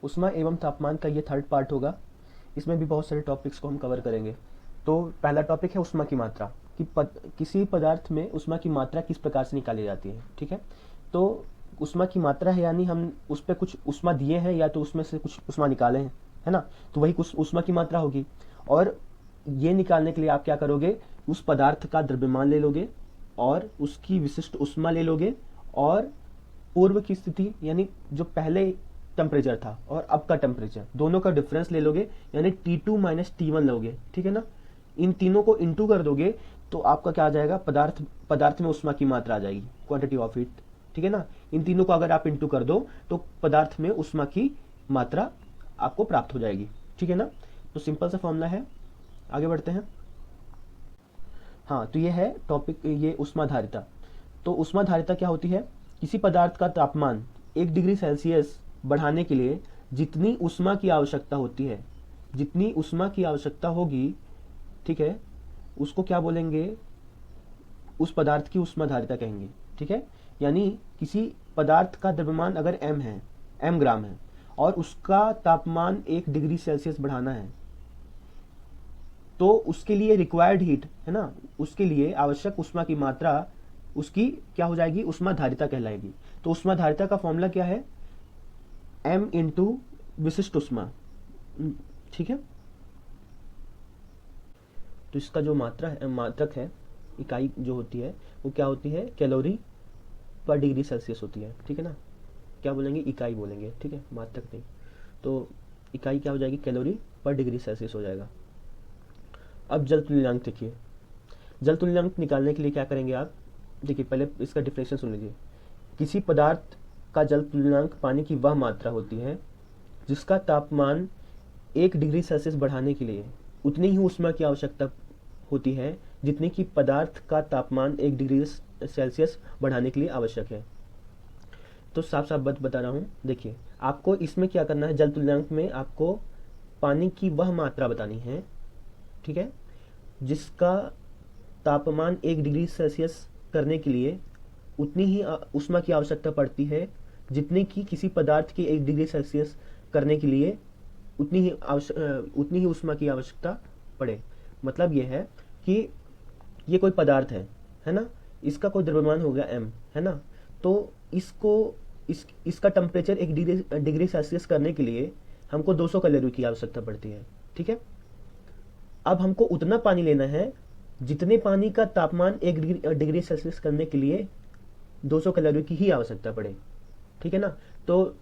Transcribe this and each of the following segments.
उष्मा एवं तापमान का ये थर्ड पार्ट होगा। इसमें भी बहुत सारे टॉपिक्स को हम कवर करेंगे। तो पहला टॉपिक है उष्मा की मात्रा कि किसी पदार्थ में उष्मा की मात्रा किस प्रकार से निकाली जाती है। ठीक है, तो उष्मा की मात्रा है यानी हम उस पर कुछ उष्मा दिए हैं या तो उसमें से कुछ उष्मा निकाले हैं, है ना, तो वही कुछ उष्मा की मात्रा होगी। और ये निकालने के लिए आप क्या करोगे, उस पदार्थ का द्रव्यमान ले लोगे और उसकी विशिष्ट उष्मा ले लोगे और पूर्व की स्थिति यानी जो पहले टेम्परेचर था और अब का टेम्परेचर दोनों का डिफरेंस ले लोगे यानी T2 माइनस T1 लोगे। ठीक है ना, इन तीनों को इंटू कर दोगे तो आपका क्या आ जाएगा, पदार्थ में उष्मा की मात्रा आ जाएगी, क्वांटिटी ऑफ हीट। ठीक है ना, इन तीनों को अगर आप इंटू कर दो तो पदार्थ में उष्मा की मात्रा आपको प्राप्त हो जाएगी। ठीक है ना, तो सिंपल सा फॉर्मूला है। आगे बढ़ते हैं। हाँ, तो ये है टॉपिक, ये उष्माधारिता। तो उष्माधारिता क्या होती है, किसी पदार्थ का तापमान 1 डिग्री सेल्सियस बढ़ाने के लिए जितनी उष्मा की आवश्यकता होती है, जितनी उष्मा की आवश्यकता होगी, ठीक है, उसको क्या बोलेंगे, उस पदार्थ की उष्माधारिता कहेंगे। ठीक है, यानी किसी पदार्थ का द्रव्यमान अगर m है, m ग्राम है और उसका तापमान 1 डिग्री सेल्सियस बढ़ाना है तो उसके लिए रिक्वायर्ड हीट है ना, उसके लिए आवश्यक उष्मा की मात्रा उसकी क्या हो जाएगी, उष्माधारिता कहलाएगी। तो उष्माधारिता का फॉर्मूला क्या है, m इंटू विशिष्ट उष्मा। ठीक है, तो इसका जो मात्रक है, इकाई जो होती है वो क्या होती है, कैलोरी पर डिग्री सेल्सियस होती है। ठीक है ना, क्या बोलेंगे, इकाई बोलेंगे। ठीक है, मात्रक नहीं। तो इकाई क्या हो जाएगी, कैलोरी पर डिग्री सेल्सियस हो जाएगा। अब जल तुल्यांक देखिए, जल तुल्यांक निकालने के लिए क्या करेंगे आप, देखिए पहले इसका डिफिनेशन सुन लीजिए। किसी पदार्थ का जल तुल्यांक पानी की वह मात्रा होती है जिसका तापमान 1 डिग्री सेल्सियस बढ़ाने के लिए उतनी ही उष्मा की आवश्यकता होती है जितनी कि पदार्थ का तापमान 1 डिग्री सेल्सियस बढ़ाने के लिए आवश्यक है। तो साफ साफ बात बता रहा हूँ, देखिए आपको इसमें क्या करना है, जल तुल्यांक में आपको पानी की वह मात्रा बतानी है, ठीक है, जिसका तापमान 1 डिग्री सेल्सियस करने के लिए उतनी ही उष्मा की आवश्यकता पड़ती है जितनी कि किसी पदार्थ की 1 डिग्री सेल्सियस करने के लिए उतनी ही उष्मा की आवश्यकता पड़े। मतलब ये है कि ये कोई पदार्थ है ना, इसका कोई द्रव्यमान हो गया m, है ना, तो इसका टेम्परेचर 1 डिग्री सेल्सियस करने के लिए हमको 200 कैलोरी की आवश्यकता पड़ती है। ठीक है, अब हमको उतना पानी लेना है जितने पानी का तापमान 1 डिग्री सेल्सियस करने के लिए 200 कैलोरी की ही आवश्यकता पड़े। ठीक है ना, तो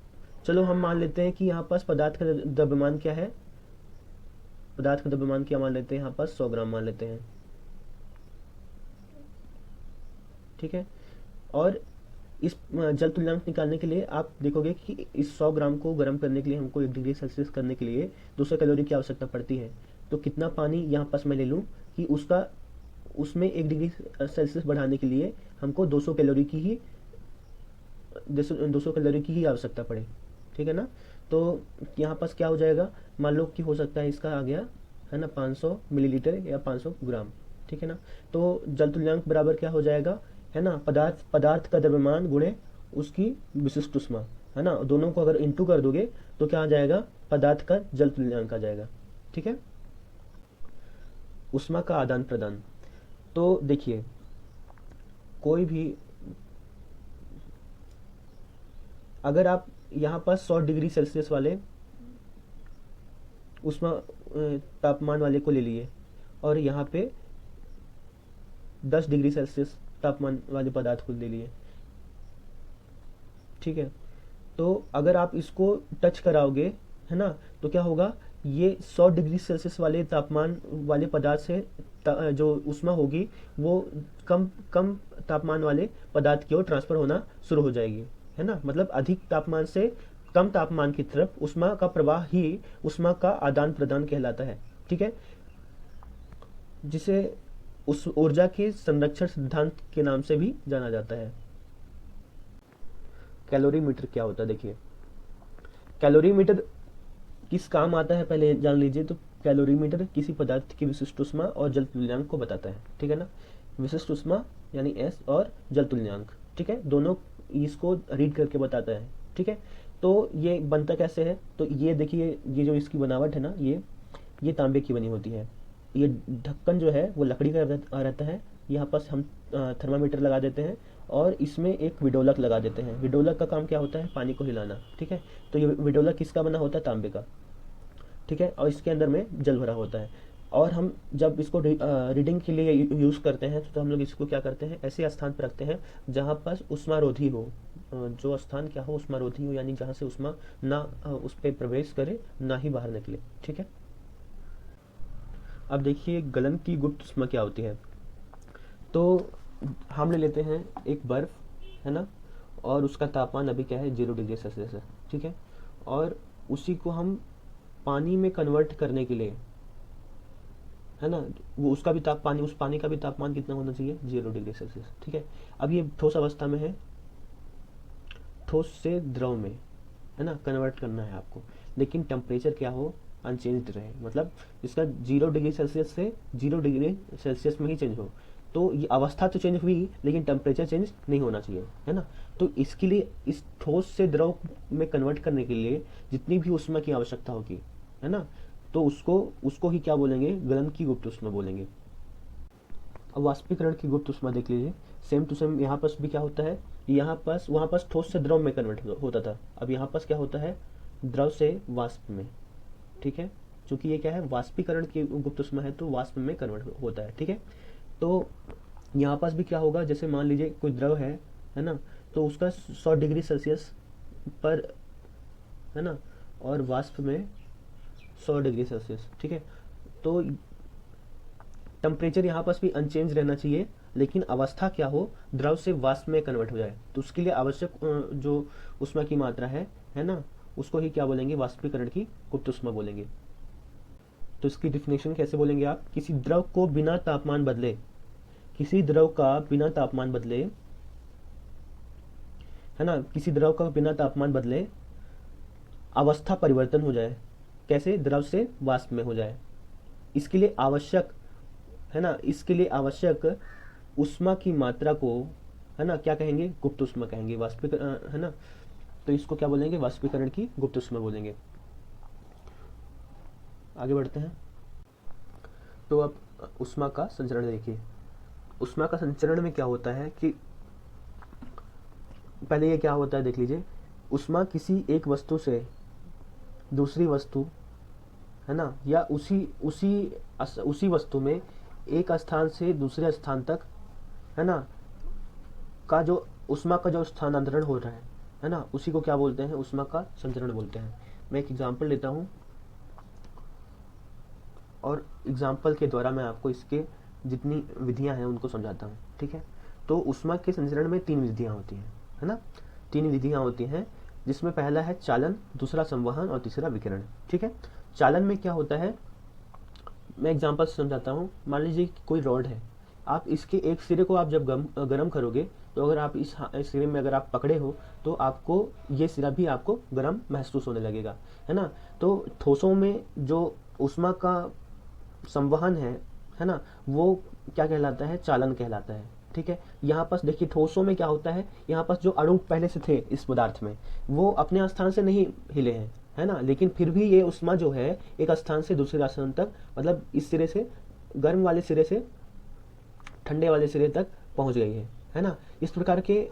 चलो हम मान लेते हैं कि यहाँ पास पदार्थ का द्रव्यमान क्या है, पदार्थ का द्रव्यमान क्या मान लेते हैं, यहाँ पास 100 ग्राम मान लेते हैं। ठीक है, और इस जल तुल्यांक निकालने के लिए आप देखोगे कि इस 100 ग्राम को गर्म करने के लिए हमको 1 डिग्री सेल्सियस करने के लिए 200 कैलोरी की आवश्यकता पड़ती है। तो कितना पानी यहाँ पास मैं ले लूँ कि उसमें 1 डिग्री सेल्सियस बढ़ाने के लिए हमको 200 कैलोरी की ही आवश्यकता पड़े। ठीक है ना, तो यहाँ पास क्या हो जाएगा, मान लो कि हो सकता है इसका आ गया है ना 500 मिलीलीटर या 500 ग्राम। ठीक है ना, तो जल तुल्यांक बराबर क्या हो जाएगा, है ना, पदार्थ का द्रव्यमान गुणे उसकी विशिष्ट उष्मा, है ना, दोनों को अगर इंटू कर दोगे तो क्या आ जाएगा, पदार्थ का जल तुल्यांक आ जाएगा। ठीक है, उष्मा का आदान प्रदान। तो देखिए कोई भी, अगर आप यहाँ पर 100 डिग्री सेल्सियस वाले उष्मा तापमान वाले को ले लिए और यहाँ पे 10 डिग्री सेल्सियस तापमान वाले पदार्थ को ले लिए, ठीक है, तो अगर आप इसको टच कराओगे, है ना, तो क्या होगा, ये 100 डिग्री सेल्सियस वाले तापमान वाले पदार्थ से जो उष्मा होगी वो कम तापमान वाले पदार्थ की ओर ट्रांसफर होना शुरू हो जाएगी, है ना, मतलब अधिक तापमान से कम तापमान की तरफ उष्मा का प्रवाह ही उष्मा का आदान प्रदान कहलाता है। ठीक है, जिसे उस ऊर्जा के संरक्षण सिद्धांत के नाम से भी जाना जाता है। कैलोरीमीटर क्या होता है, देखिए कैलोरीमीटर किस काम आता है पहले जान लीजिए। तो कैलोरीमीटर किसी पदार्थ की विशिष्ट उष्मा और जल तुल्यांक को बताता है। ठीक है ना, विशिष्ट उष्मा यानी S और जल तुल्यांक, ठीक है, दोनों इसको रीड करके बताता है। ठीक है, तो ये बनता कैसे है, तो ये देखिए, ये जो इसकी बनावट है ना, ये तांबे की बनी होती है। ये ढक्कन जो है वो लकड़ी का रहता है। यहाँ पास हम थर्मामीटर लगा देते हैं और इसमें एक विडोलक लगा देते हैं। विडोलक का काम क्या होता है, पानी को हिलाना, ठीक है। तो ये विडोलक किसका बना होता है, तांबे का, ठीक है। और इसके अंदर में जल भरा होता है। और हम जब इसको रीडिंग के लिए यूज़ करते हैं तो हम लोग इसको क्या करते हैं, ऐसे स्थान पर रखते हैं जहाँ पर उष्मारोधी हो। जो स्थान क्या हो, उष्मारोधी हो, यानी जहाँ से उष्मा ना उस पर प्रवेश करे, ना ही बाहर निकले, ठीक है। अब देखिए गलन की गुप्त उष्मा क्या होती है। तो हम ले लेते हैं एक बर्फ, है ना, और उसका तापमान अभी क्या है, 0 डिग्री सेल्सियस है, ठीक है। और उसी को हम पानी में कन्वर्ट करने के लिए, है ना, वो उसका भी पानी, उस पानी का भी तापमान कितना होना चाहिए, 0 डिग्री सेल्सियस, ठीक है। अब ये ठोस अवस्था में है, ठोस से द्रव में, है ना, कन्वर्ट करना है आपको, लेकिन टेम्परेचर क्या हो, अनचेंज्ड रहे, मतलब इसका 0 डिग्री सेल्सियस से 0 डिग्री सेल्सियस में ही चेंज हो। तो ये अवस्था तो चेंज हुई लेकिन टेम्परेचर चेंज नहीं होना चाहिए, है ना। तो इसके लिए, इस ठोस से द्रव में कन्वर्ट करने के लिए जितनी भी ऊष्मा की आवश्यकता होगी, है ना, तो उसको उसको ही क्या बोलेंगे, गलन की गुप्त ऊष्मा बोलेंगे। अब वाष्पीकरण की गुप्त ऊष्मा देख लीजिए, सेम टू सेम यहाँ पास भी क्या होता है, यहाँ पास वहाँ पास ठोस से द्रव में कन्वर्ट होता था, अब यहाँ पास क्या होता है, द्रव से वाष्प में, ठीक है। क्योंकि ये क्या है, वाष्पीकरण की गुप्त ऊष्मा है तो वाष्प में कन्वर्ट होता है, ठीक है। तो यहाँ पास भी क्या होगा, जैसे मान लीजिए कोई द्रव है ना, तो उसका 100 डिग्री सेल्सियस पर, है ना, और वाष्प में 100 डिग्री सेल्सियस, ठीक है। तो टेम्परेचर यहाँ पास भी अनचेंज रहना चाहिए, लेकिन अवस्था क्या हो, द्रव से वाष्प में कन्वर्ट हो जाए। तो उसके लिए आवश्यक जो ऊष्मा की मात्रा है ना, उसको ही क्या बोलेंगे, वाष्पीकरण की गुप्त ऊष्मा बोलेंगे। तो इसकी डिफिनेशन कैसे बोलेंगे आप, किसी द्रव को बिना तापमान बदले, किसी द्रव का बिना तापमान बदले, है ना, किसी द्रव का बिना तापमान बदले अवस्था परिवर्तन हो जाए, कैसे, द्रव से वाष्प में हो जाए। इसके लिए आवश्यक, है ना, इसके लिए आवश्यक ऊष्मा की मात्रा को, है ना, क्या कहेंगे, गुप्त ऊष्मा कहेंगे, वाष्पीकरण, है ना। तो इसको क्या बोलेंगे, वाष्पीकरण की गुप्त ऊष्मा बोलेंगे। आगे बढ़ते हैं। तो अब ऊष्मा का संचरण देखिए। ऊष्मा का संचरण में क्या होता है कि पहले ये क्या होता है देख लीजिए, ऊष्मा किसी एक वस्तु से दूसरी वस्तु, है ना, या उसी वस्तु में एक स्थान से दूसरे स्थान तक, है ना, का जो ऊष्मा का जो स्थानांतरण हो रहा है ना, उसी को क्या बोलते हैं, ऊष्मा का संचरण बोलते हैं। मैं एक एग्जांपल लेता हूँ और एग्जाम्पल के द्वारा मैं आपको इसके जितनी विधियां हैं उनको समझाता हूँ, ठीक है। तो ऊष्मा के संचरण में 3 विधियां होती हैं, है ना, 3 विधियां होती हैं, जिसमें पहला है चालन, दूसरा संवहन और तीसरा विकिरण, ठीक है। चालन में क्या होता है, मैं एग्जाम्पल से समझाता हूँ। मान लीजिए कोई रॉड है, आप इसके एक सिरे को आप जब गर्म करोगे, तो अगर आप इस सिरे में अगर आप पकड़े हो तो आपको ये सिरा भी आपको गर्म महसूस होने लगेगा, है ना। तो ठोसों में जो ऊष्मा का संवहन है ना, वो क्या कहलाता है, चालन कहलाता है, ठीक है। यहाँ पास देखिए ठोसों में क्या होता है, यहाँ पास जो अणु पहले से थे इस पदार्थ में, वो अपने स्थान से नहीं हिले हैं, है ना, लेकिन फिर भी ये ऊष्मा जो है एक स्थान से दूसरे स्थान तक, मतलब इस सिरे से, गर्म वाले सिरे से ठंडे वाले सिरे तक पहुंच गई है ना। इस प्रकार के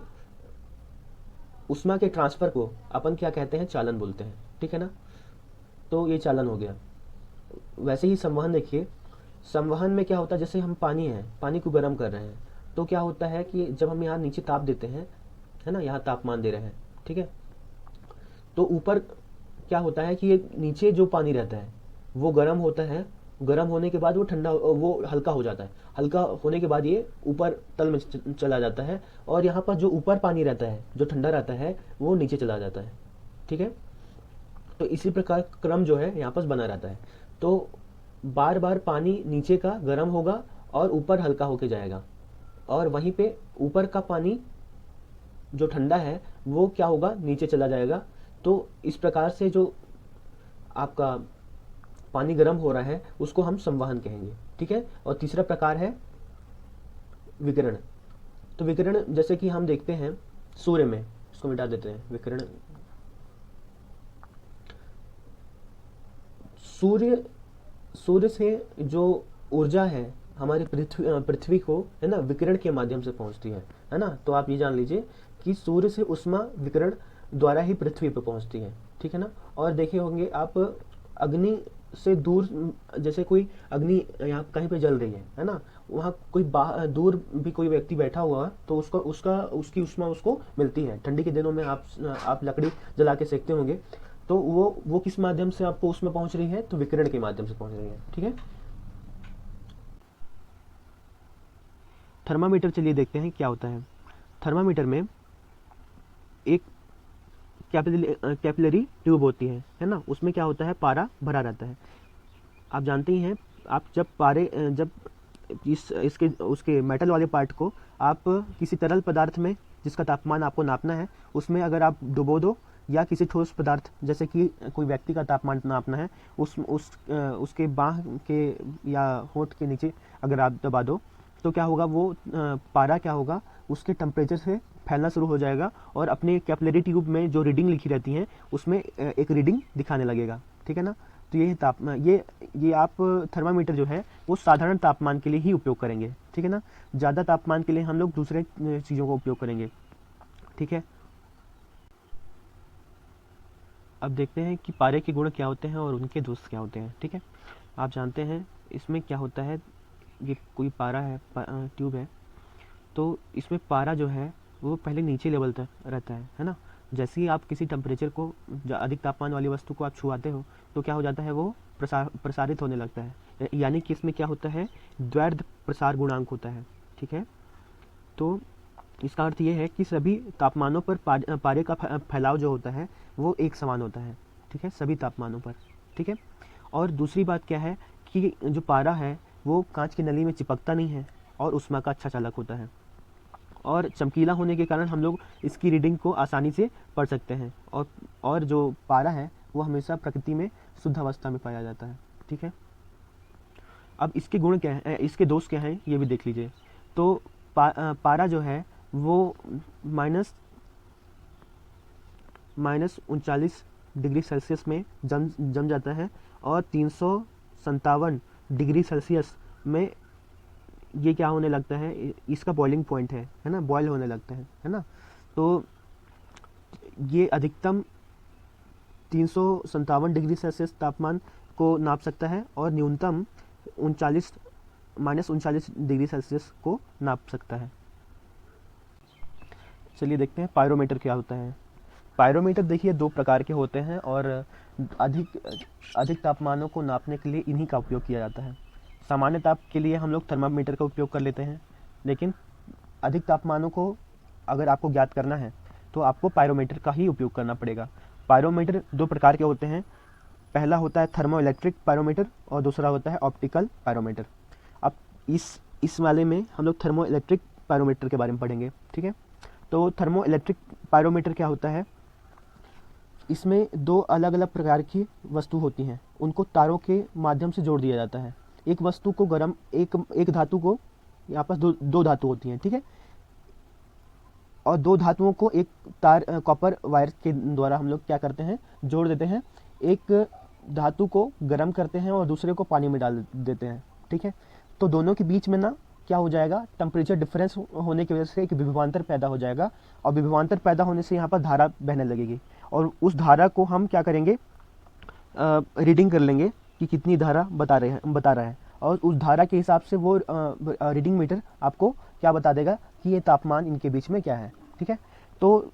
ऊष्मा के ट्रांसफर को अपन क्या कहते हैं, चालन बोलते हैं, ठीक है ना। तो ये चालन हो गया। वैसे ही संवहन देखिए, संवहन में क्या होता है, जैसे हम पानी को गर्म कर रहे हैं, तो क्या होता है कि जब हम यहाँ नीचे ताप देते हैं, है ना, यहाँ तापमान दे रहे हैं, ठीक है, तो ऊपर क्या होता है कि ये नीचे जो पानी रहता है वो गर्म होता है, गर्म होने के बाद वो ठंडा, वो हल्का हो जाता है, हल्का होने के बाद ये ऊपर तल में चला जाता है, और यहाँ पर जो ऊपर पानी रहता है जो ठंडा रहता है वो नीचे चला जाता है, ठीक है। तो इसी प्रकार क्रम जो है यहाँ पर बना रहता है। तो बार बार पानी नीचे का गर्म होगा और ऊपर हल्का होके जाएगा, और वहीं पे ऊपर का पानी जो ठंडा है वो क्या होगा, नीचे चला जाएगा। तो इस प्रकार से जो आपका पानी गर्म हो रहा है उसको हम संवहन कहेंगे, ठीक है। और तीसरा प्रकार है विकिरण। तो विकिरण जैसे कि हम देखते हैं सूर्य में, इसको मिटा देते हैं, विकिरण सूर्य सूर्य से जो ऊर्जा है हमारी पृथ्वी को, है ना, विकिरण के माध्यम से पहुंचती है ना। तो आप ये जान लीजिए कि सूर्य से उष्मा विकिरण द्वारा ही पृथ्वी पर पहुंचती है, ठीक है ना। और देखे होंगे आप अग्नि से दूर, जैसे कोई अग्नि यहाँ कहीं पे जल रही है ना, वहाँ कोई दूर भी कोई व्यक्ति बैठा हुआ तो उसकी उष्मा उसको मिलती है। ठंडी के दिनों में आप लकड़ी जला के सेकते होंगे, तो वो किस माध्यम से आपको उसमें पहुंच रही है, तो विकिरण के माध्यम से पहुंच रही है, ठीक है। थर्मामीटर, चलिए देखते हैं क्या होता है। थर्मामीटर में एक कैपिलरी ट्यूब होती है ना, उसमें क्या होता है, पारा भरा रहता है। आप जानते ही हैं, आप जब उसके मेटल वाले पार्ट को आप किसी तरल पदार्थ में जिसका तापमान आपको नापना है, उसमें अगर आप डुबो दो, या किसी ठोस पदार्थ जैसे कि कोई व्यक्ति का तापमान नापना है, उसके बाह के या होंठ के नीचे अगर आप दबा दो, तो क्या होगा, वो पारा क्या होगा, उसके टेम्परेचर से फैलना शुरू हो जाएगा और अपने कैपिलरी ट्यूब में जो रीडिंग लिखी रहती है उसमें एक रीडिंग दिखाने लगेगा, ठीक है ना। तो ये आप थर्मामीटर जो है वो साधारण तापमान के लिए ही उपयोग करेंगे, ठीक है ना। ज़्यादा तापमान के लिए हम लोग दूसरे चीज़ों का उपयोग करेंगे, ठीक है। अब देखते हैं कि पारे के गुण क्या होते हैं और उनके दोष क्या होते हैं, ठीक है। आप जानते हैं इसमें क्या होता है, ये कोई पारा है, ट्यूब है, तो इसमें पारा जो है वो पहले नीचे लेवल तक रहता है ना। जैसे ही आप किसी टेम्परेचर को, अधिक तापमान वाली वस्तु को आप छुआते हो, तो क्या हो जाता है, वो प्रसारित होने लगता है, यानी कि इसमें क्या होता है, द्वैध प्रसार गुणांक होता है, ठीक है। तो इसका अर्थ ये है कि सभी तापमानों पर पारे का फैलाव जो होता है वो एक समान होता है, ठीक है, सभी तापमानों पर, ठीक है। और दूसरी बात क्या है कि जो पारा है वो कांच की नली में चिपकता नहीं है और ऊष्मा का अच्छा चालक होता है, और चमकीला होने के कारण हम लोग इसकी रीडिंग को आसानी से पढ़ सकते हैं। और जो पारा है वो हमेशा प्रकृति में शुद्ध अवस्था में पाया जाता है, ठीक है। अब इसके गुण क्या है, इसके दोष क्या हैं, ये भी देख लीजिए। तो पारा जो है वो -39 डिग्री सेल्सियस में जम जाता है, और 357 डिग्री सेल्सियस में ये क्या होने लगता है, इसका बॉइलिंग पॉइंट है ना, बॉयल होने लगता है ना। तो ये अधिकतम 357 डिग्री सेल्सियस तापमान को नाप सकता है और न्यूनतम -39 डिग्री सेल्सियस को नाप सकता है। चलिए देखते हैं पायरोमीटर क्या होता है। पायरोमीटर देखिए 2 प्रकार के होते हैं और अधिक तापमानों को नापने के लिए इन्हीं का उपयोग किया जाता है। सामान्य ताप के लिए हम लोग थर्मामीटर का उपयोग कर लेते हैं, लेकिन अधिक तापमानों को अगर आपको ज्ञात करना है तो आपको पायरोमीटर का ही उपयोग करना पड़ेगा। पायरोमीटर 2 प्रकार के होते हैं, पहला होता है थर्मो इलेक्ट्रिक पायरोमीटर और दूसरा होता है ऑप्टिकल पायरोमीटर। अब इस वाले में हम लोग थर्मो इलेक्ट्रिक पायरोमीटर के बारे में पढ़ेंगे, ठीक है। तो थर्मो इलेक्ट्रिक पायरोमीटर क्या होता है, इसमें 2 अलग अलग प्रकार की वस्तु होती हैं, उनको तारों के माध्यम से जोड़ दिया जाता है। एक वस्तु को गर्म, एक धातु को, यहाँ पर दो धातु होती हैं, ठीक है, और 2 धातुओं को एक तार कॉपर वायर के द्वारा हम लोग क्या करते हैं, जोड़ देते हैं। एक धातु को गर्म करते हैं और दूसरे को पानी में डाल देते हैं, ठीक है। तो दोनों के बीच में ना क्या हो जाएगा, टेम्परेचर डिफरेंस होने की वजह से एक विभवांतर पैदा हो जाएगा, और विभवांतर पैदा होने से यहाँ पर धारा बहने लगेगी, और उस धारा को हम क्या करेंगे, रीडिंग कर लेंगे कि कितनी धारा बता रहा है, और उस धारा के हिसाब से वो रीडिंग मीटर आपको क्या बता देगा कि ये तापमान इनके बीच में क्या है, ठीक है। तो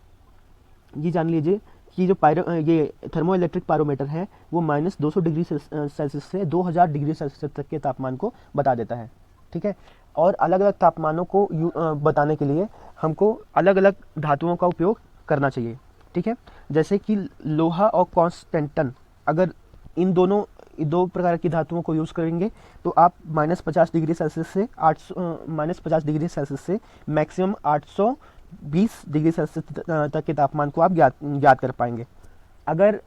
ये जान लीजिए कि जो ये थर्मो इलेक्ट्रिक पायरोमीटर है वो -200 डिग्री सेल्सियस से 2000 डिग्री सेल्सियस तक के तापमान को बता देता है, ठीक है। और अलग अलग तापमानों को बताने के लिए हमको अलग अलग धातुओं का उपयोग करना चाहिए, ठीक है। जैसे कि लोहा और कॉन्स्टेंटन, अगर इन 2 प्रकार की धातुओं को यूज़ करेंगे तो आप -50 डिग्री सेल्सियस से -50 डिग्री सेल्सियस से मैक्सिमम 820 डिग्री सेल्सियस तक के तापमान को आप ज्ञात कर पाएंगे। अगर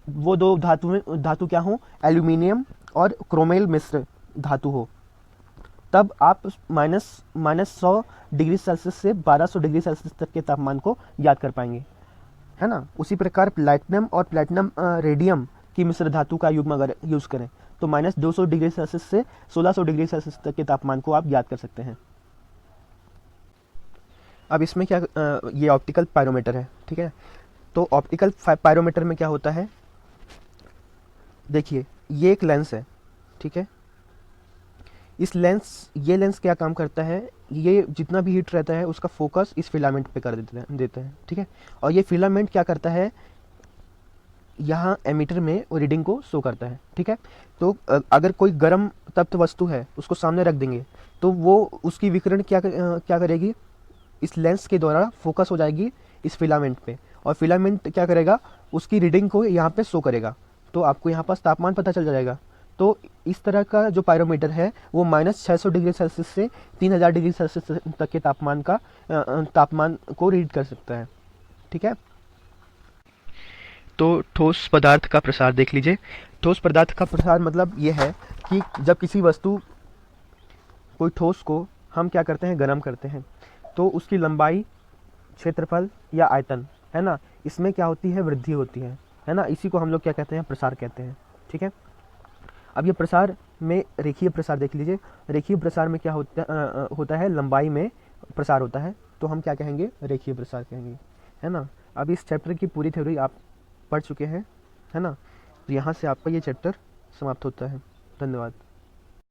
वो 2 धातु क्या हो, एल्यूमिनियम और क्रोमेल मिश्र धातु हो, तब आप -100 डिग्री सेल्सियस से 1200 डिग्री सेल्सियस तक के तापमान को ज्ञात कर पाएंगे, है ना। उसी प्रकार प्लैटिनम और प्लैटिनम रेडियम की मिश्र धातु का युग्म अगर यूज़ करें तो -200 डिग्री सेल्सियस से 1600 डिग्री सेल्सियस तक के तापमान को आप ज्ञात कर सकते हैं। अब इसमें क्या ये ऑप्टिकल पायरोमीटर है, ठीक है। तो ऑप्टिकल पायरोमीटर में क्या होता है, देखिए ये एक लेंस है, ठीक है। ये लेंस क्या काम करता है, ये जितना भी हीट रहता है उसका फोकस इस फिलामेंट पे कर देते हैं, ठीक है। और ये फिलामेंट क्या करता है, यहाँ एमीटर में रीडिंग को शो करता है, ठीक है। तो अगर कोई गर्म तप्त वस्तु है उसको सामने रख देंगे तो वो उसकी विकिरण क्या करेगी, इस लेंस के द्वारा फोकस हो जाएगी इस फिलामेंट पे, और फिलामेंट क्या करेगा, उसकी रीडिंग को यहाँ पे शो करेगा। तो आपको यहाँ पास तापमान पता चल जाएगा। तो इस तरह का जो पायरोमीटर है वो -600 डिग्री सेल्सियस से 3000 डिग्री सेल्सियस तक के तापमान को रीड कर सकता है, ठीक है। तो ठोस पदार्थ का प्रसार देख लीजिए। ठोस पदार्थ का प्रसार मतलब ये है कि जब किसी वस्तु, कोई ठोस को हम क्या करते हैं, गर्म करते हैं, तो उसकी लंबाई, क्षेत्रफल या आयतन, है ना, इसमें क्या होती है, वृद्धि होती है ना। इसी को हम लोग क्या कहते हैं, प्रसार कहते हैं, ठीक है। अब ये प्रसार में रेखीय प्रसार देख लीजिए। रेखीय प्रसार में क्या होता है, लंबाई में प्रसार होता है, तो हम क्या कहेंगे, रेखीय प्रसार कहेंगे, है ना। अब इस चैप्टर की पूरी थ्योरी आप पढ़ चुके हैं, है ना। तो यहाँ से आपका ये चैप्टर समाप्त होता है। धन्यवाद।